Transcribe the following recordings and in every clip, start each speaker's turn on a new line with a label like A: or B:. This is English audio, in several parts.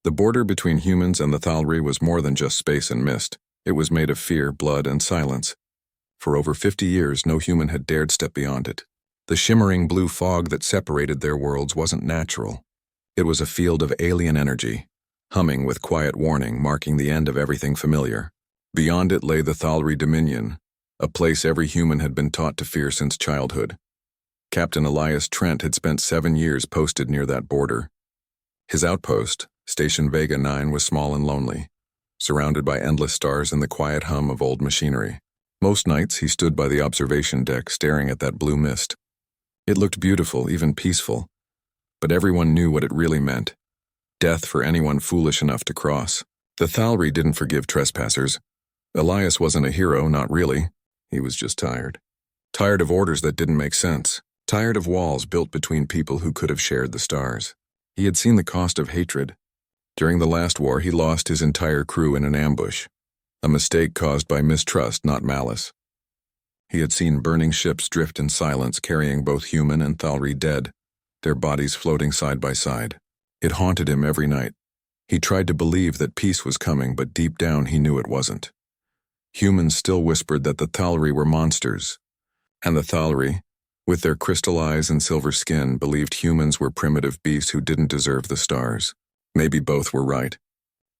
A: The border between humans and the Thalri was more than just space and mist. It was made of fear, blood, and silence. For over 50 years, no human had dared step beyond it. The shimmering blue fog that separated their worlds wasn't natural. It was a field of alien energy, humming with quiet warning, marking the end of everything familiar. Beyond it lay the Thalri Dominion, a place every human had been taught to fear since childhood. Captain Elias Trent had spent 7 years posted near that border. His outpost, Station Vega 9, was small and lonely, surrounded by endless stars and the quiet hum of old machinery. Most nights he stood by the observation deck staring at that blue mist. It looked beautiful, even peaceful, but everyone knew what it really meant. Death for anyone foolish enough to cross. The Thalri didn't forgive trespassers. Elias wasn't a hero, not really. He was just tired. Tired of orders that didn't make sense. Tired of walls built between people who could have shared the stars. He had seen the cost of hatred. During the last war, he lost his entire crew in an ambush. A mistake caused by mistrust, not malice. He had seen burning ships drift in silence, carrying both human and Thalri dead, their bodies floating side by side. It haunted him every night. He tried to believe that peace was coming, but deep down he knew it wasn't. Humans still whispered that the Thalri were monsters, and the Thalri, with their crystal eyes and silver skin, believed humans were primitive beasts who didn't deserve the stars. Maybe both were right.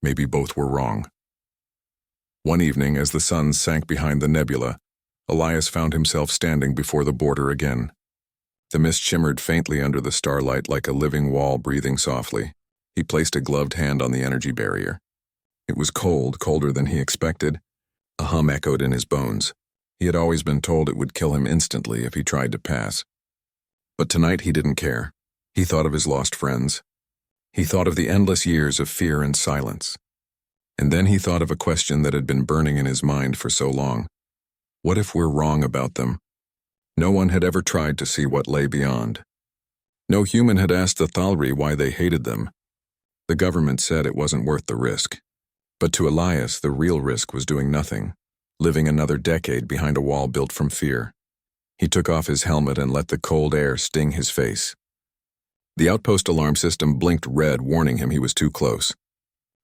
A: Maybe both were wrong. One evening, as the sun sank behind the nebula, Elias found himself standing before the border again. The mist shimmered faintly under the starlight like a living wall breathing softly. He placed a gloved hand on the energy barrier. It was cold, colder than he expected. A hum echoed in his bones. He had always been told it would kill him instantly if he tried to pass. But tonight he didn't care. He thought of his lost friends. He thought of the endless years of fear and silence. And then he thought of a question that had been burning in his mind for so long. What if we're wrong about them? No one had ever tried to see what lay beyond. No human had asked the Thalri why they hated them. The government said it wasn't worth the risk. But to Elias, the real risk was doing nothing, living another decade behind a wall built from fear. He took off his helmet and let the cold air sting his face. The outpost alarm system blinked red, warning him he was too close.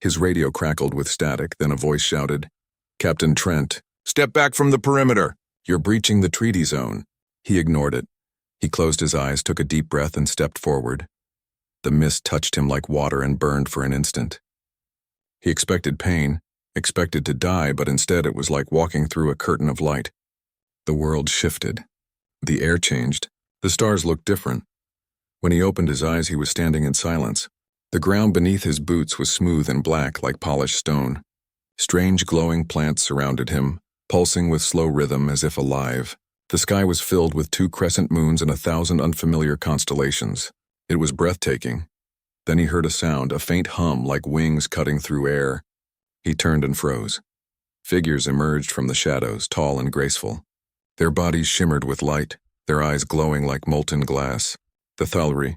A: His radio crackled with static, then a voice shouted, "Captain Trent, step back from the perimeter! You're breaching the treaty zone." He ignored it. He closed his eyes, took a deep breath, and stepped forward. The mist touched him like water and burned for an instant. He expected pain, expected to die, but instead it was like walking through a curtain of light. The world shifted. The air changed. The stars looked different. When he opened his eyes, he was standing in silence. The ground beneath his boots was smooth and black like polished stone. Strange glowing plants surrounded him, pulsing with slow rhythm as if alive. The sky was filled with 2 crescent moons and 1,000 unfamiliar constellations. It was breathtaking. Then he heard a sound, a faint hum like wings cutting through air. He turned and froze. Figures emerged from the shadows, tall and graceful. Their bodies shimmered with light, their eyes glowing like molten glass. The Thalri.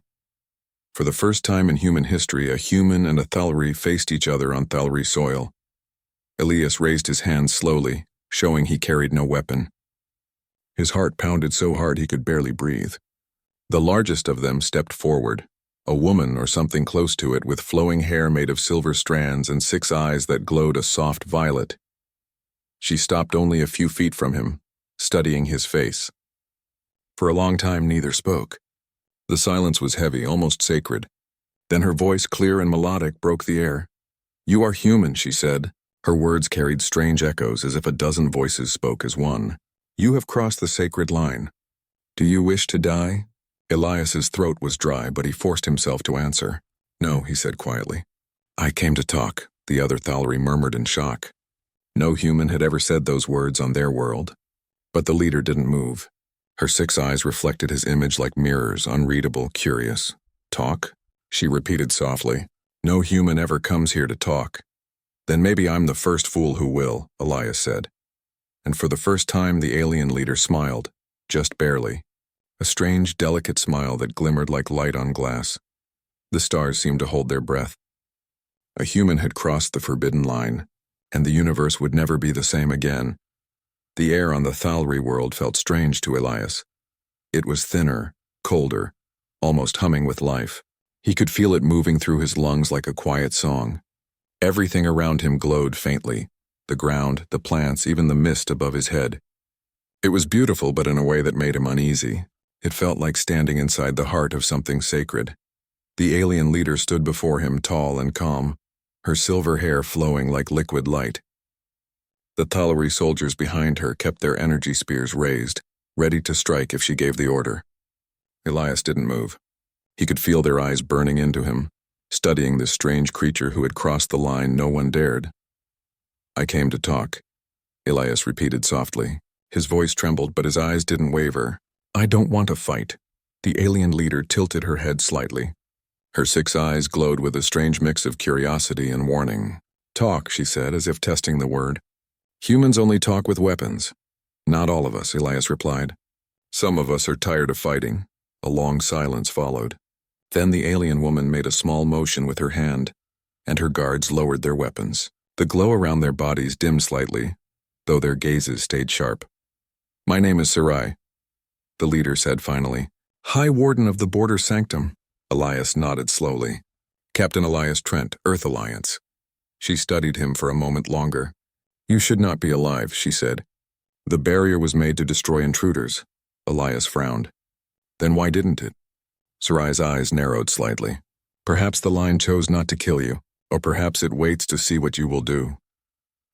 A: For the first time in human history, a human and a Thalri faced each other on Thalri soil. Elias raised his hands slowly, showing he carried no weapon. His heart pounded so hard he could barely breathe. The largest of them stepped forward, a woman or something close to it with flowing hair made of silver strands and 6 eyes that glowed a soft violet. She stopped only a few feet from him, studying his face. For a long time, neither spoke. The silence was heavy, almost sacred. Then her voice, clear and melodic, broke the air. "You are human," she said. Her words carried strange echoes as if a dozen voices spoke as one. "You have crossed the sacred line. Do you wish to die?" Elias's throat was dry, but he forced himself to answer. "No," he said quietly. "I came to talk," the other Thalri murmured in shock. No human had ever said those words on their world. But the leader didn't move. Her 6 eyes reflected his image like mirrors, unreadable, curious. "Talk?" she repeated softly. "No human ever comes here to talk." "Then maybe I'm the first fool who will," Elias said. And for the first time the alien leader smiled, just barely. A strange, delicate smile that glimmered like light on glass. The stars seemed to hold their breath. A human had crossed the forbidden line, and the universe would never be the same again. The air on the Thalri world felt strange to Elias. It was thinner, colder, almost humming with life. He could feel it moving through his lungs like a quiet song. Everything around him glowed faintly. The ground, the plants, even the mist above his head. It was beautiful, but in a way that made him uneasy. It felt like standing inside the heart of something sacred. The alien leader stood before him, tall and calm, her silver hair flowing like liquid light. The Thalari soldiers behind her kept their energy spears raised, ready to strike if she gave the order. Elias didn't move. He could feel their eyes burning into him, studying this strange creature who had crossed the line no one dared. "I came to talk," Elias repeated softly. His voice trembled, but his eyes didn't waver. "I don't want to fight." The alien leader tilted her head slightly. Her 6 eyes glowed with a strange mix of curiosity and warning. "Talk," she said, as if testing the word. "Humans only talk with weapons." "Not all of us," Elias replied. "Some of us are tired of fighting." A long silence followed. Then the alien woman made a small motion with her hand, and her guards lowered their weapons. The glow around their bodies dimmed slightly, though their gazes stayed sharp. "My name is Sarai," the leader said finally. "High Warden of the Border Sanctum." Elias nodded slowly. "Captain Elias Trent, Earth Alliance." She studied him for a moment longer. "You should not be alive," she said. "The barrier was made to destroy intruders." Elias frowned. "Then why didn't it?" Sarai's eyes narrowed slightly. "Perhaps the line chose not to kill you, or perhaps it waits to see what you will do."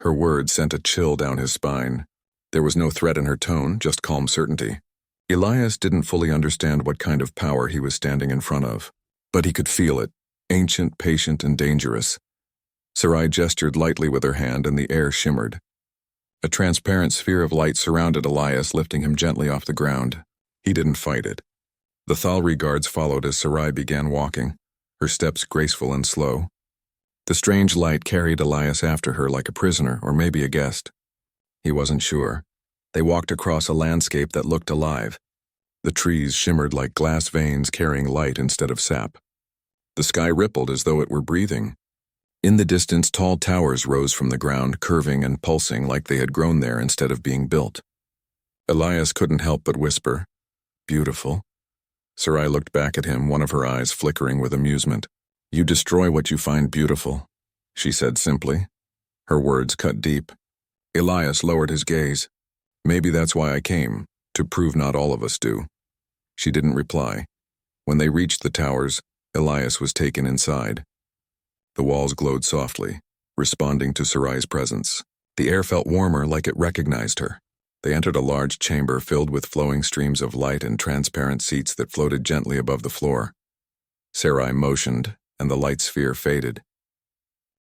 A: Her words sent a chill down his spine. There was no threat in her tone, just calm certainty. Elias didn't fully understand what kind of power he was standing in front of, but he could feel it, ancient, patient, and dangerous. Sarai gestured lightly with her hand, and the air shimmered. A transparent sphere of light surrounded Elias, lifting him gently off the ground. He didn't fight it. The Thalri guards followed as Sarai began walking, her steps graceful and slow. The strange light carried Elias after her like a prisoner or maybe a guest. He wasn't sure. They walked across a landscape that looked alive. The trees shimmered like glass veins carrying light instead of sap. The sky rippled as though it were breathing. In the distance, tall towers rose from the ground, curving and pulsing like they had grown there instead of being built. Elias couldn't help but whisper, "Beautiful." Sarai looked back at him, one of her eyes flickering with amusement. "You destroy what you find beautiful," she said simply. Her words cut deep. Elias lowered his gaze. "Maybe that's why I came, to prove not all of us do." She didn't reply. When they reached the towers, Elias was taken inside. The walls glowed softly, responding to Sarai's presence. The air felt warmer, like it recognized her. They entered a large chamber filled with flowing streams of light and transparent seats that floated gently above the floor. Sarai motioned, and the light sphere faded.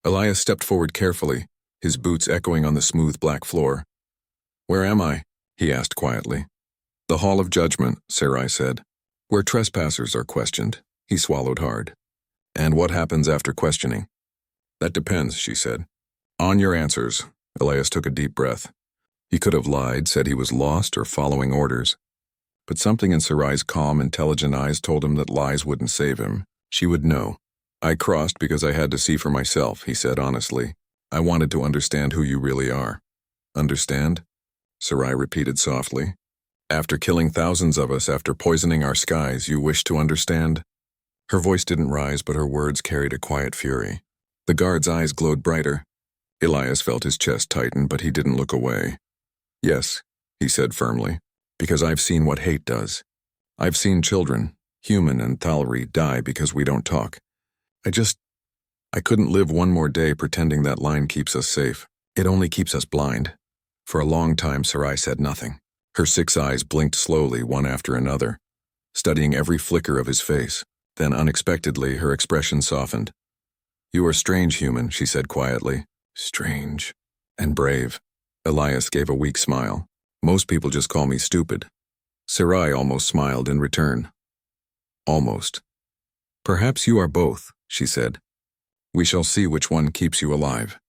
A: Elias stepped forward carefully, his boots echoing on the smooth black floor. "Where am I?" he asked quietly. "The Hall of Judgment," Sarai said, "where trespassers are questioned." He swallowed hard. "And what happens after questioning?" "That depends," she said. "On your answers." Elias took a deep breath. He could have lied, said he was lost or following orders. But something in Sarai's calm, intelligent eyes told him that lies wouldn't save him. She would know. "I crossed because I had to see for myself," he said honestly. "I wanted to understand who you really are." "Understand?" Sarai repeated softly. "After killing thousands of us, after poisoning our skies, you wish to understand?" Her voice didn't rise, but her words carried a quiet fury. The guard's eyes glowed brighter. Elias felt his chest tighten, but he didn't look away. "Yes," he said firmly, "because I've seen what hate does. I've seen children, human and Thalri, die because we don't talk. I couldn't live one more day pretending that line keeps us safe. It only keeps us blind." For a long time, Sarai said nothing. Her 6 eyes blinked slowly, one after another, studying every flicker of his face. Then, unexpectedly, her expression softened. "You are strange, human," she said quietly. "Strange. And brave." Elias gave a weak smile. "Most people just call me stupid." Sarai almost smiled in return. "Almost." "Perhaps you are both," she said. "We shall see which one keeps you alive."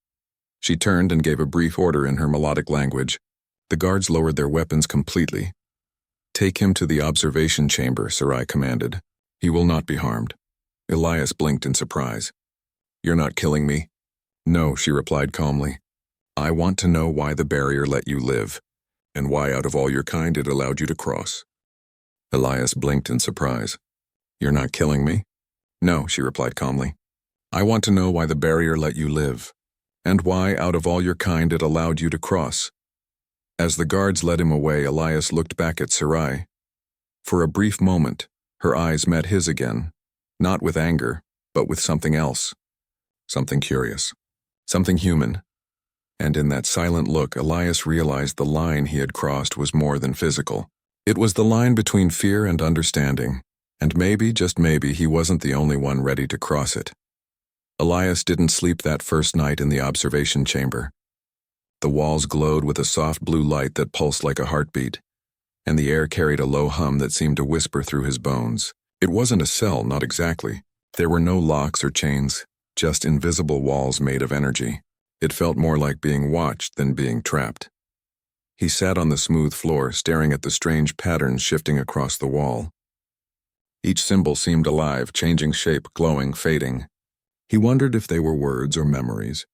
A: She turned and gave a brief order in her melodic language. The guards lowered their weapons completely. "Take him to the observation chamber," Sarai commanded. "He will not be harmed." Elias blinked in surprise. "You're not killing me?" "No," she replied calmly. "I want to know why the barrier let you live, and why out of all your kind it allowed you to cross." Elias blinked in surprise. "You're not killing me?" No, she replied calmly. I want to know why the barrier let you live, and why, out of all your kind, it allowed you to cross. As the guards led him away, Elias looked back at Sarai. For a brief moment, her eyes met his again, not with anger, but with something else. Something curious. Something human. And in that silent look, Elias realized the line he had crossed was more than physical. It was the line between fear and understanding, and maybe, just maybe, he wasn't the only one ready to cross it. Elias didn't sleep that first night in the observation chamber. The walls glowed with a soft blue light that pulsed like a heartbeat, and the air carried a low hum that seemed to whisper through his bones. It wasn't a cell, not exactly. There were no locks or chains, just invisible walls made of energy. It felt more like being watched than being trapped. He sat on the smooth floor, staring at the strange patterns shifting across the wall. Each symbol seemed alive, changing shape, glowing, fading. He wondered if they were words or memories.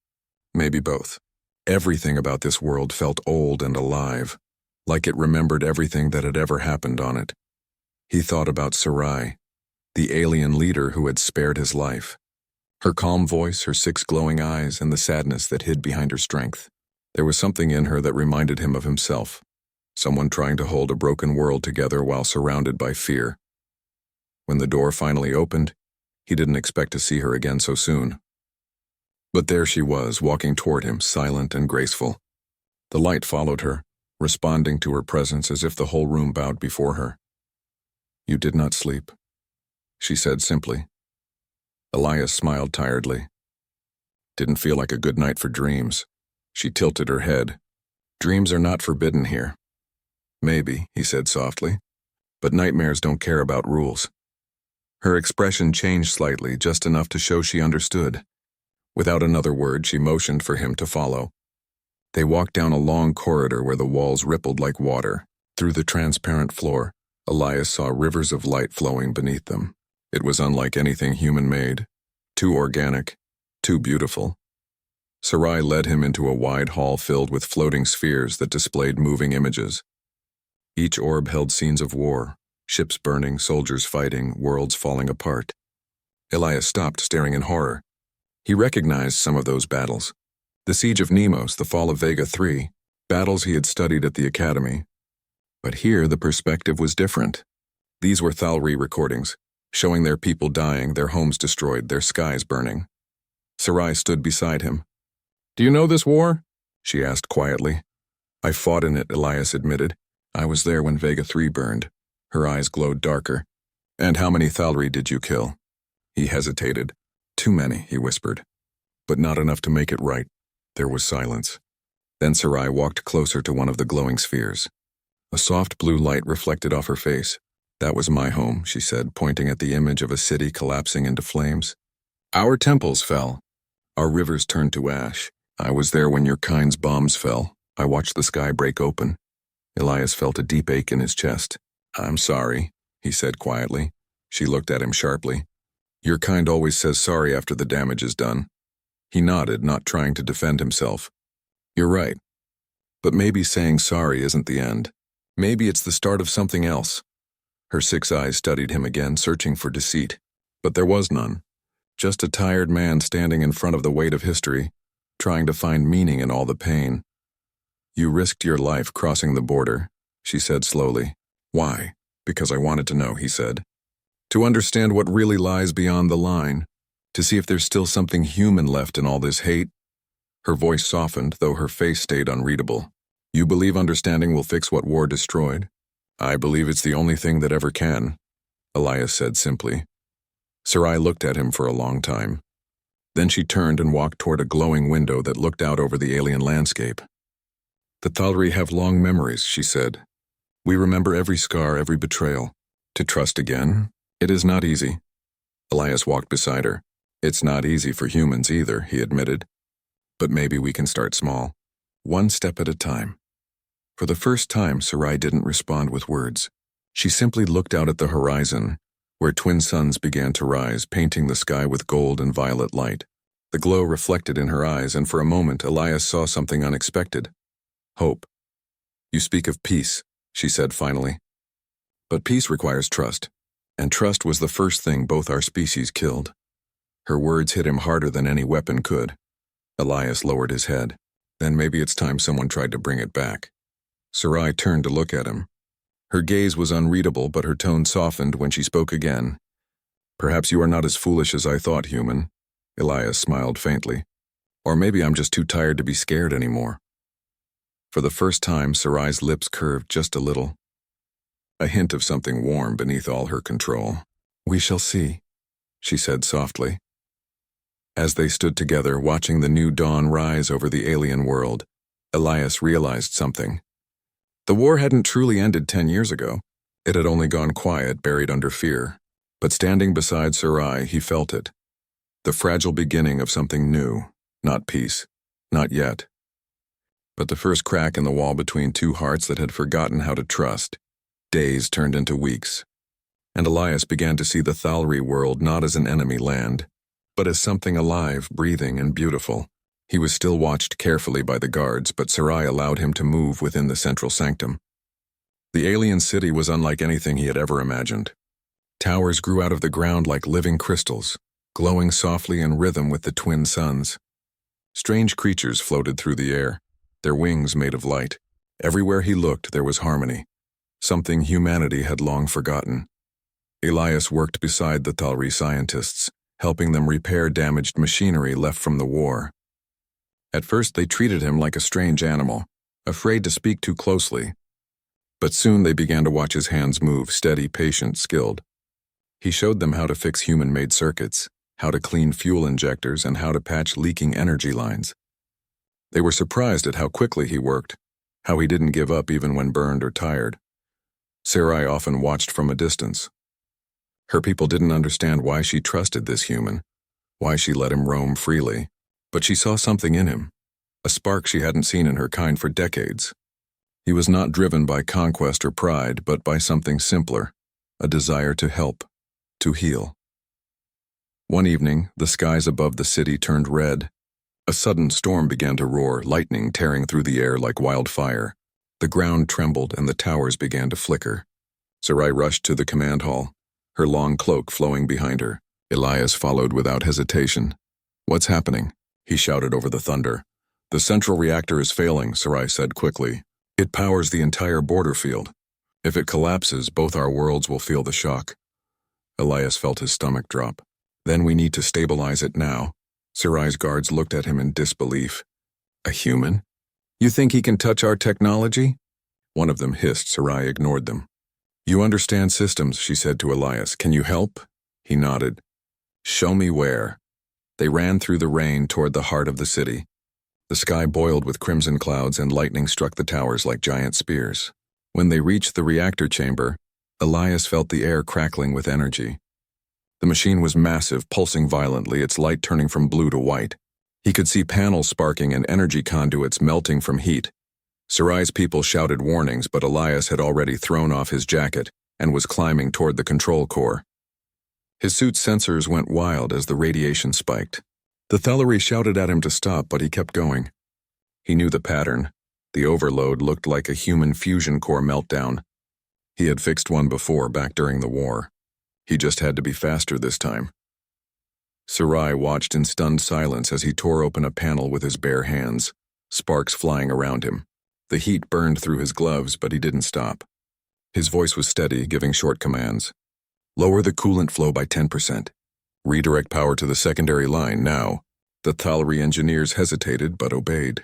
A: Maybe both. Everything about this world felt old and alive, like it remembered everything that had ever happened on it. He thought about Sarai, the alien leader who had spared his life. Her calm voice, her 6 glowing eyes, and the sadness that hid behind her strength. There was something in her that reminded him of himself, someone trying to hold a broken world together while surrounded by fear. When the door finally opened, he didn't expect to see her again so soon. But there she was, walking toward him, silent and graceful. The light followed her, responding to her presence as if the whole room bowed before her. You did not sleep, she said simply. Elias smiled tiredly. Didn't feel like a good night for dreams. She tilted her head. Dreams are not forbidden here. Maybe, he said softly, but nightmares don't care about rules. Her expression changed slightly, just enough to show she understood. Without another word, she motioned for him to follow. They walked down a long corridor where the walls rippled like water. Through the transparent floor, Elias saw rivers of light flowing beneath them. It was unlike anything human-made, too organic, too beautiful. Sarai led him into a wide hall filled with floating spheres that displayed moving images. Each orb held scenes of war, ships burning, soldiers fighting, worlds falling apart. Elias stopped, staring in horror. He recognized some of those battles. The Siege of Nemos, the fall of Vega 3, battles he had studied at the Academy. But here the perspective was different. These were Thalri recordings, showing their people dying, their homes destroyed, their skies burning. Sarai stood beside him. Do you know this war? She asked quietly. I fought in it, Elias admitted. I was there when Vega 3 burned. Her eyes glowed darker. And how many Thalri did you kill? He hesitated. Too many, he whispered. But not enough to make it right. There was silence. Then Sarai walked closer to one of the glowing spheres. A soft blue light reflected off her face. That was my home, she said, pointing at the image of a city collapsing into flames. Our temples fell. Our rivers turned to ash. I was there when your kind's bombs fell. I watched the sky break open. Elias felt a deep ache in his chest. I'm sorry, he said quietly. She looked at him sharply. Your kind always says sorry after the damage is done. He nodded, not trying to defend himself. You're right. But maybe saying sorry isn't the end. Maybe it's the start of something else. Her 6 eyes studied him again, searching for deceit. But there was none. Just a tired man standing in front of the weight of history, trying to find meaning in all the pain. You risked your life crossing the border, she said slowly. Why? Because I wanted to know, he said. To understand what really lies beyond the line, to see if there's still something human left in all this hate. Her voice softened, though her face stayed unreadable. You believe understanding will fix what war destroyed? I believe it's the only thing that ever can, Elias said simply. Sarai looked at him for a long time. Then she turned and walked toward a glowing window that looked out over the alien landscape. The Thalri have long memories, she said. We remember every scar, every betrayal. To trust again? It is not easy. Elias walked beside her. It's not easy for humans either, he admitted. But maybe we can start small. One step at a time. For the first time, Sarai didn't respond with words. She simply looked out at the horizon, where twin suns began to rise, painting the sky with gold and violet light. The glow reflected in her eyes, and for a moment, Elias saw something unexpected. Hope. You speak of peace, she said finally. But peace requires trust. And trust was the first thing both our species killed. Her words hit him harder than any weapon could. Elias lowered his head. Then maybe it's time someone tried to bring it back. Sarai turned to look at him. Her gaze was unreadable, but her tone softened when she spoke again. Perhaps you are not as foolish as I thought, human. Elias smiled faintly. Or maybe I'm just too tired to be scared anymore. For the first time, Sarai's lips curved just a little. A hint of something warm beneath all her control. We shall see, she said softly. As they stood together, watching the new dawn rise over the alien world, Elias realized something. The war hadn't truly ended 10 years ago. It had only gone quiet, buried under fear. But standing beside Sarai, he felt it. The fragile beginning of something new. Not peace. Not yet. But the first crack in the wall between two hearts that had forgotten how to trust. Days turned into weeks. And Elias began to see the Thalri world not as an enemy land, but as something alive, breathing, and beautiful. He was still watched carefully by the guards, but Sarai allowed him to move within the central sanctum. The alien city was unlike anything he had ever imagined. Towers grew out of the ground like living crystals, glowing softly in rhythm with the twin suns. Strange creatures floated through the air, their wings made of light. Everywhere he looked, there was harmony, something humanity had long forgotten. Elias worked beside the Thalri scientists, helping them repair damaged machinery left from the war. At first, they treated him like a strange animal, afraid to speak too closely. But soon they began to watch his hands move, steady, patient, skilled. He showed them how to fix human-made circuits, how to clean fuel injectors, and how to patch leaking energy lines. They were surprised at how quickly he worked, how he didn't give up even when burned or tired. Sarai often watched from a distance. Her people didn't understand why she trusted this human, why she let him roam freely. But she saw something in him, a spark she hadn't seen in her kind for decades. He was not driven by conquest or pride, but by something simpler, a desire to help, to heal. One evening, the skies above the city turned red. A sudden storm began to roar, lightning tearing through the air like wildfire. The ground trembled and the towers began to flicker. Sarai rushed to the command hall, her long cloak flowing behind her. Elias followed without hesitation. What's happening? He shouted over the thunder. The central reactor is failing, Sarai said quickly. It powers the entire border field. If it collapses, both our worlds will feel the shock. Elias felt his stomach drop. Then we need to stabilize it now. Sarai's guards looked at him in disbelief. A human? You think he can touch our technology? One of them hissed. Sarai ignored them. You understand systems, she said to Elias. Can you help? He nodded. Show me where. They ran through the rain toward the heart of the city. The sky boiled with crimson clouds and lightning struck the towers like giant spears. When they reached the reactor chamber, Elias felt the air crackling with energy. The machine was massive, pulsing violently, its light turning from blue to white. He could see panels sparking and energy conduits melting from heat. Sarai's people shouted warnings, but Elias had already thrown off his jacket and was climbing toward the control core. His suit's sensors went wild as the radiation spiked. The Thalri shouted at him to stop, but he kept going. He knew the pattern. The overload looked like a human fusion core meltdown. He had fixed one before, back during the war. He just had to be faster this time. Sarai watched in stunned silence as he tore open a panel with his bare hands, sparks flying around him. The heat burned through his gloves, but he didn't stop. His voice was steady, giving short commands. Lower the coolant flow by 10%. Redirect power to the secondary line now. The Thalri engineers hesitated but obeyed.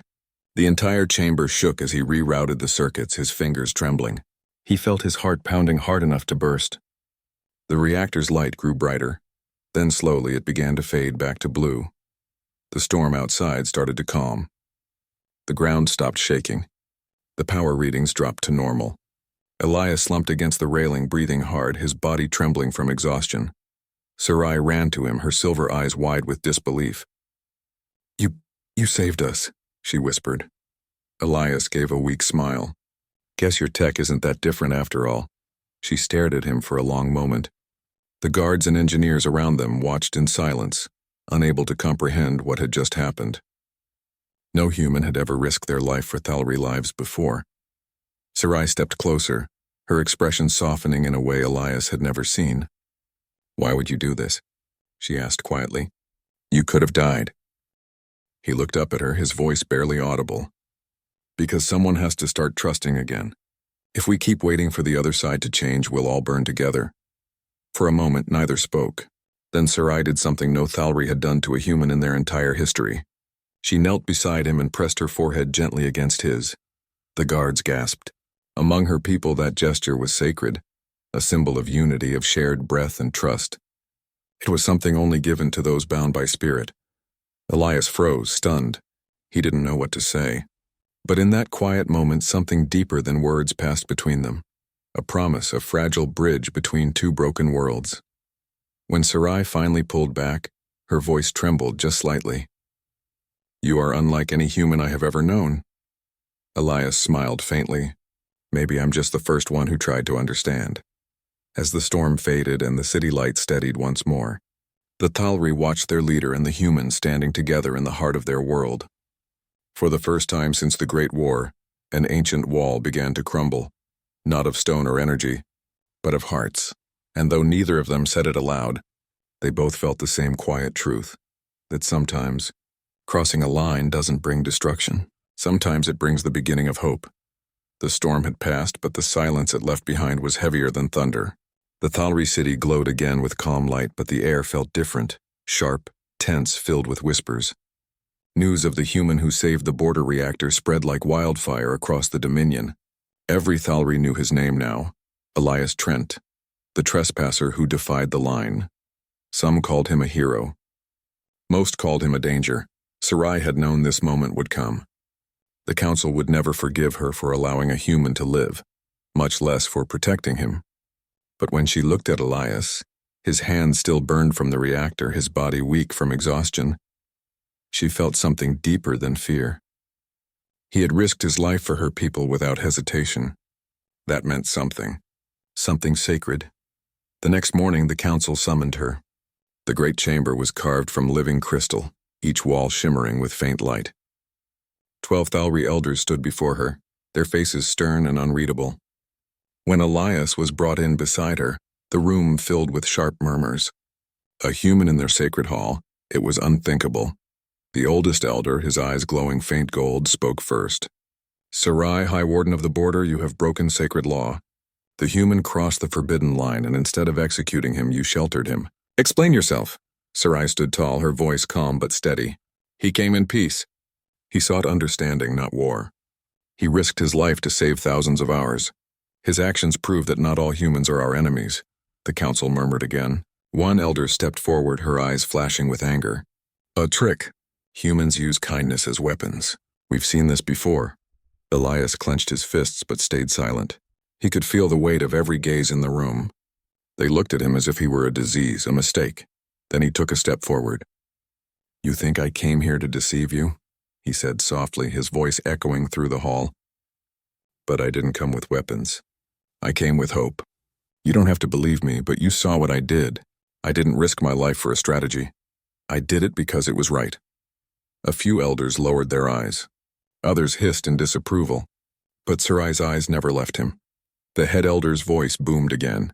A: The entire chamber shook as he rerouted the circuits, his fingers trembling. He felt his heart pounding hard enough to burst. The reactor's light grew brighter. Then slowly it began to fade back to blue. The storm outside started to calm. The ground stopped shaking. The power readings dropped to normal. Elias slumped against the railing, breathing hard, his body trembling from exhaustion. Sarai ran to him, her silver eyes wide with disbelief. You saved us, she whispered. Elias gave a weak smile. Guess your tech isn't that different after all. She stared at him for a long moment. The guards and engineers around them watched in silence, unable to comprehend what had just happened. No human had ever risked their life for Thalri lives before. Sarai stepped closer, her expression softening in a way Elias had never seen. Why would you do this? She asked quietly. You could have died. He looked up at her, his voice barely audible. Because someone has to start trusting again. If we keep waiting for the other side to change, we'll all burn together. For a moment, neither spoke. Then Sarai did something no Thalri had done to a human in their entire history. She knelt beside him and pressed her forehead gently against his. The guards gasped. Among her people, that gesture was sacred, a symbol of unity, of shared breath and trust. It was something only given to those bound by spirit. Elias froze, stunned. He didn't know what to say. But in that quiet moment, something deeper than words passed between them. A promise, a fragile bridge between two broken worlds. When Sarai finally pulled back, her voice trembled just slightly. You are unlike any human I have ever known. Elias smiled faintly. Maybe I'm just the first one who tried to understand. As the storm faded and the city lights steadied once more, the Thalri watched their leader and the humans standing together in the heart of their world. For the first time since the Great War, an ancient wall began to crumble, not of stone or energy, but of hearts. And though neither of them said it aloud, they both felt the same quiet truth, that sometimes crossing a line doesn't bring destruction. Sometimes it brings the beginning of hope. The storm had passed, but the silence it left behind was heavier than thunder. The Thalri city glowed again with calm light, but the air felt different, sharp, tense, filled with whispers. News of the human who saved the border reactor spread like wildfire across the Dominion. Every Thalri knew his name now, Elias Trent, the trespasser who defied the line. Some called him a hero. Most called him a danger. Sarai had known this moment would come. The council would never forgive her for allowing a human to live, much less for protecting him. But when she looked at Elias, his hands still burned from the reactor, his body weak from exhaustion, she felt something deeper than fear. He had risked his life for her people without hesitation. That meant something sacred. The next morning, the council summoned her. The great chamber was carved from living crystal, each wall shimmering with faint light. 12 Thalri elders stood before her, their faces stern and unreadable. When Elias was brought in beside her, the room filled with sharp murmurs. A human in their sacred hall, it was unthinkable. The oldest elder, his eyes glowing faint gold, spoke first. Sarai, High Warden of the Border, you have broken sacred law. The human crossed the forbidden line, and instead of executing him, you sheltered him. Explain yourself. Sarai stood tall, her voice calm but steady. He came in peace. He sought understanding, not war. He risked his life to save thousands of ours. His actions prove that not all humans are our enemies. The council murmured again. One elder stepped forward, her eyes flashing with anger. A trick. Humans use kindness as weapons. We've seen this before. Elias clenched his fists but stayed silent. He could feel the weight of every gaze in the room. They looked at him as if he were a disease, a mistake. Then he took a step forward. You think I came here to deceive you? He said softly, his voice echoing through the hall. But I didn't come with weapons. I came with hope. You don't have to believe me, but you saw what I did. I didn't risk my life for a strategy. I did it because it was right. A few elders lowered their eyes. Others hissed in disapproval. But Sarai's eyes never left him. The head elder's voice boomed again.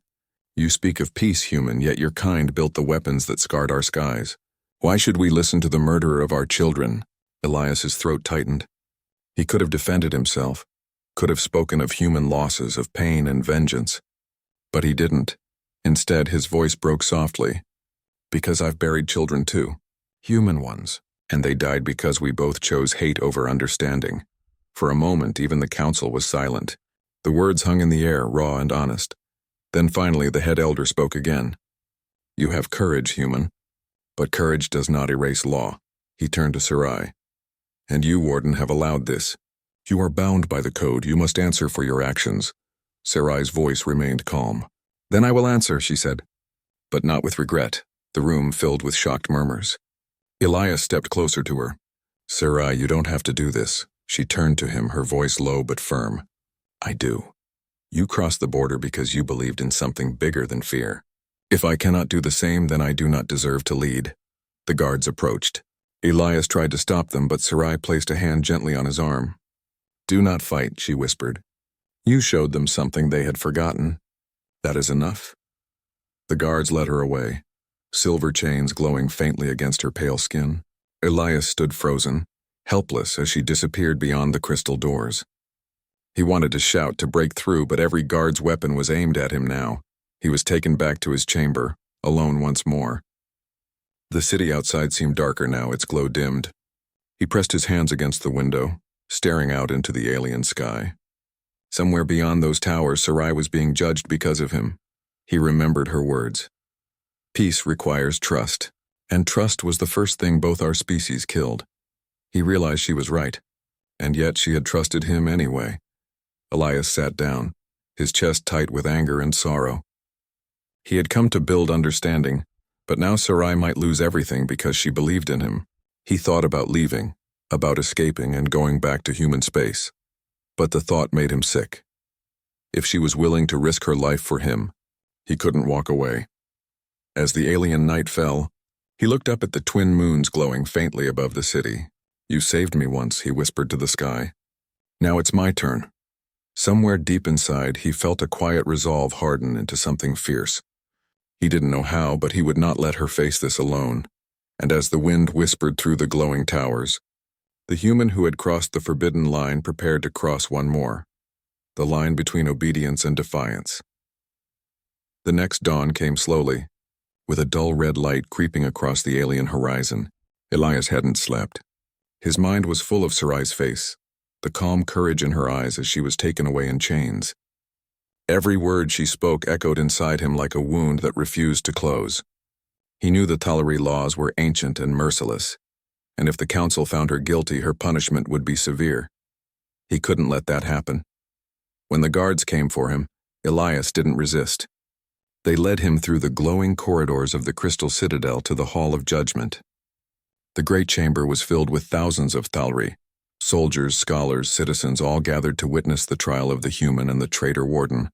A: You speak of peace, human, yet your kind built the weapons that scarred our skies. Why should we listen to the murderer of our children? Elias's throat tightened. He could have defended himself, could have spoken of human losses, of pain and vengeance. But he didn't. Instead, his voice broke softly. Because I've buried children too. Human ones. And they died because we both chose hate over understanding. For a moment, even the council was silent. The words hung in the air, raw and honest. Then finally, the head elder spoke again. You have courage, human. But courage does not erase law. He turned to Sarai. And you, Warden, have allowed this. You are bound by the code. You must answer for your actions. Sarai's voice remained calm. Then I will answer, she said. But not with regret. The room filled with shocked murmurs. Elias stepped closer to her. Sarai, you don't have to do this. She turned to him, her voice low but firm. I do. You crossed the border because you believed in something bigger than fear. If I cannot do the same, then I do not deserve to lead. The guards approached. Elias tried to stop them, but Sarai placed a hand gently on his arm. Do not fight, she whispered. You showed them something they had forgotten. That is enough. The guards led her away, silver chains glowing faintly against her pale skin. Elias stood frozen, helpless as she disappeared beyond the crystal doors. He wanted to shout to break through, but every guard's weapon was aimed at him now. He was taken back to his chamber, alone once more. The city outside seemed darker now, its glow dimmed. He pressed his hands against the window, staring out into the alien sky. Somewhere beyond those towers, Sarai was being judged because of him. He remembered her words. Peace requires trust, and trust was the first thing both our species killed. He realized she was right, and yet she had trusted him anyway. Elias sat down, his chest tight with anger and sorrow. He had come to build understanding, but now Sarai might lose everything because she believed in him. He thought about leaving, about escaping and going back to human space. But the thought made him sick. If she was willing to risk her life for him, he couldn't walk away. As the alien night fell, he looked up at the twin moons glowing faintly above the city. "You saved me once," he whispered to the sky. "Now it's my turn." Somewhere deep inside, he felt a quiet resolve harden into something fierce. He didn't know how, but he would not let her face this alone. And as the wind whispered through the glowing towers, the human who had crossed the forbidden line prepared to cross one more, the line between obedience and defiance. The next dawn came slowly, with a dull red light creeping across the alien horizon. Elias hadn't slept. His mind was full of Sarai's face, the calm courage in her eyes as she was taken away in chains. Every word she spoke echoed inside him like a wound that refused to close. He knew the Thalari laws were ancient and merciless, and if the council found her guilty, her punishment would be severe. He couldn't let that happen. When the guards came for him, Elias didn't resist. They led him through the glowing corridors of the Crystal Citadel to the Hall of Judgment. The great chamber was filled with thousands of Thalari, soldiers, scholars, citizens, all gathered to witness the trial of the human and the traitor warden.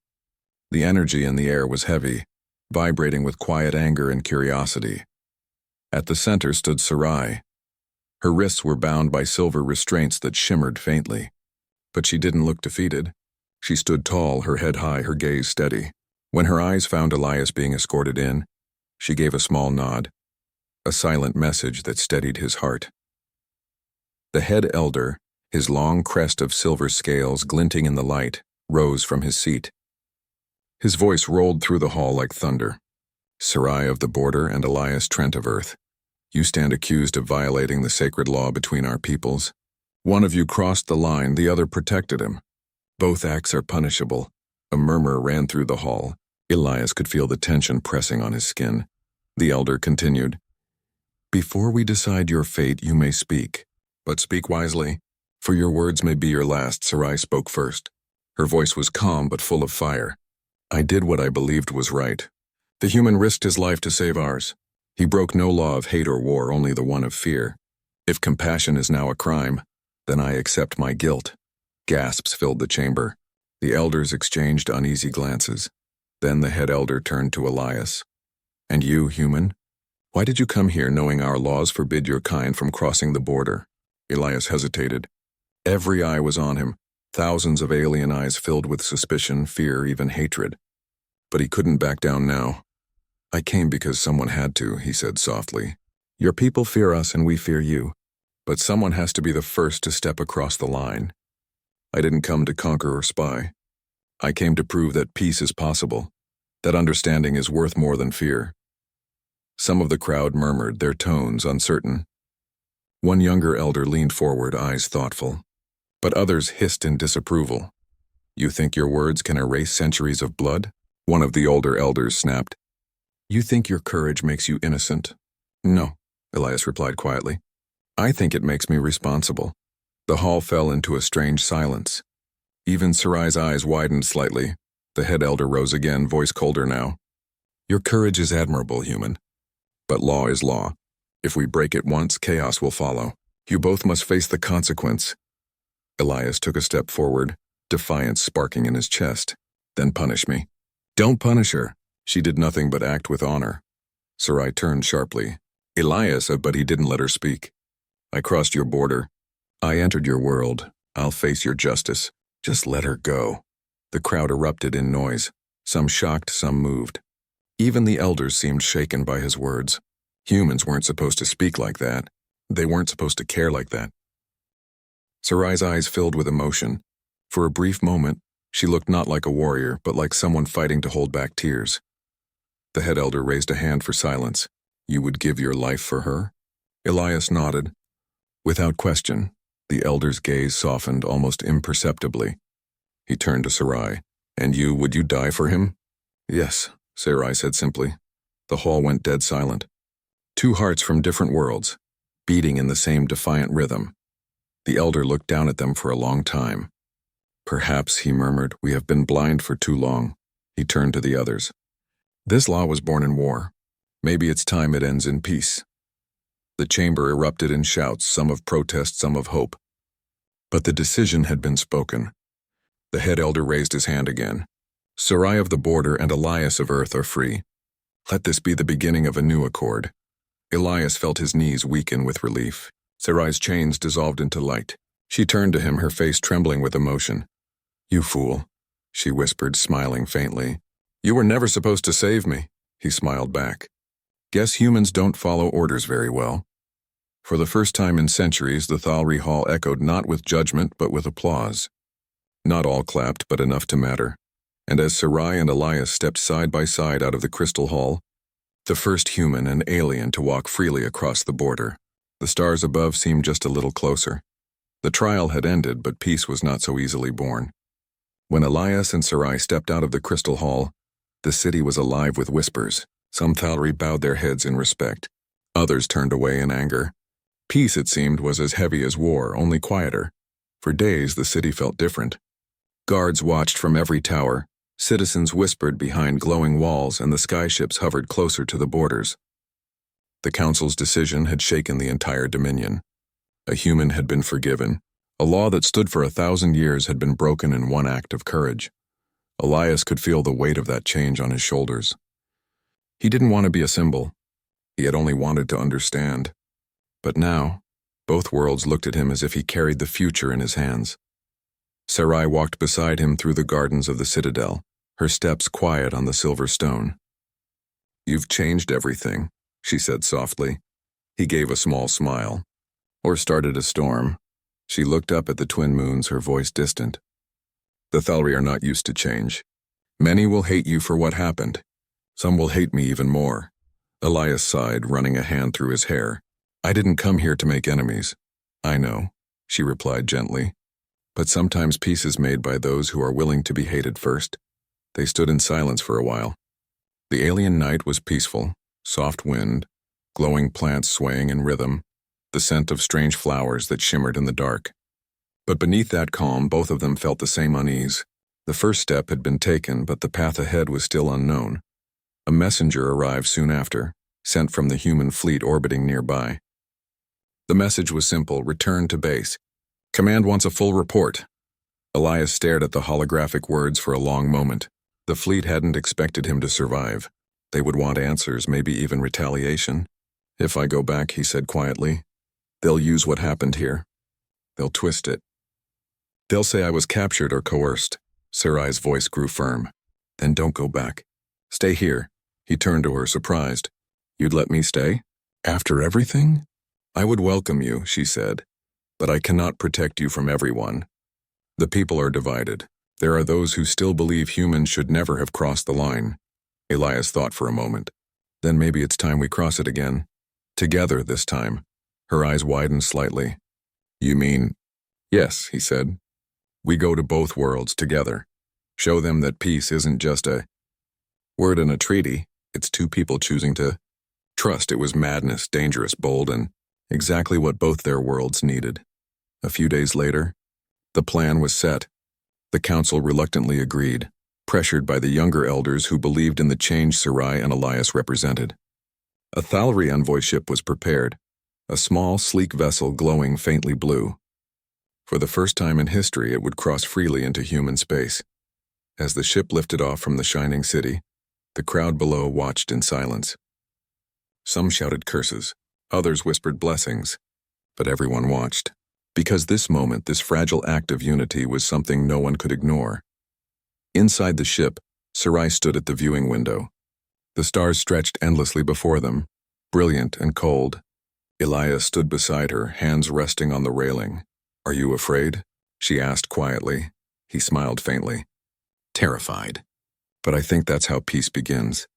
A: The energy in the air was heavy, vibrating with quiet anger and curiosity. At the center stood Sarai. Her wrists were bound by silver restraints that shimmered faintly. But she didn't look defeated. She stood tall, her head high, her gaze steady. When her eyes found Elias being escorted in, she gave a small nod, a silent message that steadied his heart. The head elder, his long crest of silver scales glinting in the light, rose from his seat. His voice rolled through the hall like thunder. "Sarai of the Border and Elias Trent of Earth, you stand accused of violating the sacred law between our peoples. One of you crossed the line, the other protected him. Both acts are punishable." A murmur ran through the hall. Elias could feel the tension pressing on his skin. The elder continued, "Before we decide your fate, you may speak, but speak wisely, for your words may be your last." Sarai spoke first. Her voice was calm but full of fire. "I did what I believed was right. The human risked his life to save ours. He broke no law of hate or war, only the one of fear. If compassion is now a crime, then I accept my guilt." Gasps filled the chamber. The elders exchanged uneasy glances. Then the head elder turned to Elias. "And you, human? Why did you come here knowing our laws forbid your kind from crossing the border?" Elias hesitated. Every eye was on him, thousands of alien eyes filled with suspicion, fear, even hatred. But he couldn't back down now. "I came because someone had to," he said softly. "Your people fear us and we fear you. But someone has to be the first to step across the line. I didn't come to conquer or spy. I came to prove that peace is possible, that understanding is worth more than fear." Some of the crowd murmured, their tones uncertain. One younger elder leaned forward, eyes thoughtful. But others hissed in disapproval. "You think your words can erase centuries of blood?" One of the older elders snapped. "You think your courage makes you innocent?" "No," Elias replied quietly. "I think it makes me responsible." The hall fell into a strange silence. Even Sarai's eyes widened slightly. The head elder rose again, voice colder now. "Your courage is admirable, human. But law is law. If we break it once, chaos will follow. You both must face the consequence." Elias took a step forward, defiance sparking in his chest. "Then punish me." "Don't punish her. She did nothing but act with honor." Sarai turned sharply. Elias, but he didn't let her speak. "I crossed your border. I entered your world. I'll face your justice. Just let her go." The crowd erupted in noise, some shocked, some moved. Even the elders seemed shaken by his words. Humans weren't supposed to speak like that. They weren't supposed to care like that. Sarai's eyes filled with emotion. For a brief moment, she looked not like a warrior, but like someone fighting to hold back tears. The head elder raised a hand for silence. You would give your life for her? Elias nodded. Without question, the elder's gaze softened almost imperceptibly. He turned to Sarai. And you, would you die for him? Yes, Sarai said simply. The hall went dead silent. Two hearts from different worlds, beating in the same defiant rhythm. The elder looked down at them for a long time. Perhaps, he murmured, we have been blind for too long. He turned to the others. This law was born in war. Maybe it's time it ends in peace. The chamber erupted in shouts, some of protest, some of hope. But the decision had been spoken. The head elder raised his hand again. Sarai of the border and Elias of earth are free. Let this be the beginning of a new accord. Elias felt his knees weaken with relief. Sarai's chains dissolved into light. She turned to him, her face trembling with emotion. You fool, she whispered, smiling faintly. You were never supposed to save me, he smiled back. Guess humans don't follow orders very well. For the first time in centuries, the Thalri Hall echoed not with judgment but with applause. Not all clapped, but enough to matter. And as Sarai and Elias stepped side by side out of the crystal hall, the first human and alien to walk freely across the border, the stars above seemed just a little closer. The trial had ended, but peace was not so easily born. When Elias and Sarai stepped out of the crystal hall, the city was alive with whispers. Some Thalri bowed their heads in respect. Others turned away in anger. Peace, it seemed, was as heavy as war, only quieter. For days, the city felt different. Guards watched from every tower. Citizens whispered behind glowing walls, and the skyships hovered closer to the borders. The council's decision had shaken the entire dominion. A human had been forgiven. A law that stood for 1,000 years had been broken in one act of courage. Elias could feel the weight of that change on his shoulders. He didn't want to be a symbol. He had only wanted to understand. But now, both worlds looked at him as if he carried the future in his hands. Sarai walked beside him through the gardens of the citadel, her steps quiet on the silver stone. You've changed everything, she said softly. He gave a small smile. Or started a storm. She looked up at the twin moons, her voice distant. The Thalri are not used to change. Many will hate you for what happened. Some will hate me even more. Elias sighed, running a hand through his hair. I didn't come here to make enemies. I know, she replied gently. But sometimes peace is made by those who are willing to be hated first. They stood in silence for a while. The alien night was peaceful, soft wind, glowing plants swaying in rhythm, the scent of strange flowers that shimmered in the dark. But beneath that calm, both of them felt the same unease. The first step had been taken, but the path ahead was still unknown. A messenger arrived soon after, sent from the human fleet orbiting nearby. The message was simple: return to base. Command wants a full report. Elias stared at the holographic words for a long moment. The fleet hadn't expected him to survive. They would want answers, maybe even retaliation. If I go back, he said quietly, they'll use what happened here. They'll twist it. They'll say I was captured or coerced. Sarai's voice grew firm. Then don't go back. Stay here. He turned to her, surprised. You'd let me stay? After everything? I would welcome you, she said. But I cannot protect you from everyone. The people are divided. There are those who still believe humans should never have crossed the line. Elias thought for a moment. Then maybe it's time we cross it again. Together this time. Her eyes widened slightly. You mean? Yes, he said. We go to both worlds together. Show them that peace isn't just a word in a treaty. It's two people choosing to trust. It was madness, dangerous, bold, and exactly what both their worlds needed. A few days later, the plan was set. The council reluctantly agreed, pressured by the younger elders who believed in the change Sarai and Elias represented. A Thalri envoy ship was prepared, a small, sleek vessel glowing faintly blue. For the first time in history, it would cross freely into human space. As the ship lifted off from the shining city, the crowd below watched in silence. Some shouted curses, others whispered blessings, but everyone watched. Because this moment, this fragile act of unity, was something no one could ignore. Inside the ship, Sarai stood at the viewing window. The stars stretched endlessly before them, brilliant and cold. Elias stood beside her, hands resting on the railing. "Are you afraid?" she asked quietly. He smiled faintly. "Terrified. But I think that's how peace begins."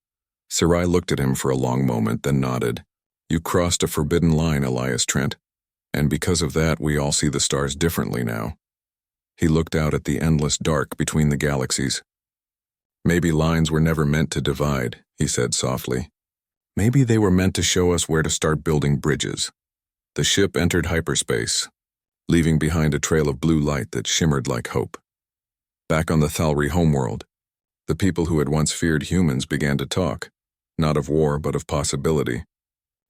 A: Sarai looked at him for a long moment, then nodded. "You crossed a forbidden line, Elias Trent, and because of that we all see the stars differently now." He looked out at the endless dark between the galaxies. "Maybe lines were never meant to divide," he said softly. "Maybe they were meant to show us where to start building bridges." The ship entered hyperspace, leaving behind a trail of blue light that shimmered like hope. Back on the Thalri homeworld, the people who had once feared humans began to talk, not of war but of possibility.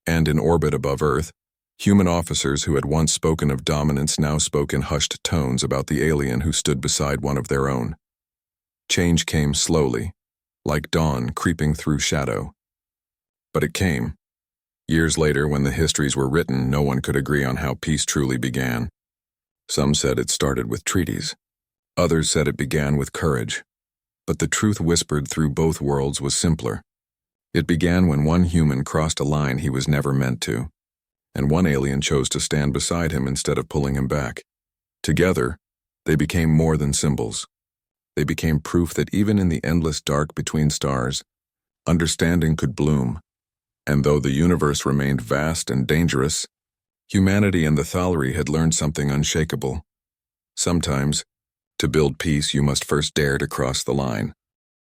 A: And in orbit above Earth, human officers who had once spoken of dominance now spoke in hushed tones about the alien who stood beside one of their own. Change came slowly, like dawn creeping through shadow. But it came. Years later, when the histories were written, no one could agree on how peace truly began. Some said it started with treaties. Others said it began with courage. But the truth whispered through both worlds was simpler. It began when one human crossed a line he was never meant to, and one alien chose to stand beside him instead of pulling him back. Together, they became more than symbols. They became proof that even in the endless dark between stars, understanding could bloom. And though the universe remained vast and dangerous, humanity and the Thalri had learned something unshakable. Sometimes, to build peace, you must first dare to cross the line.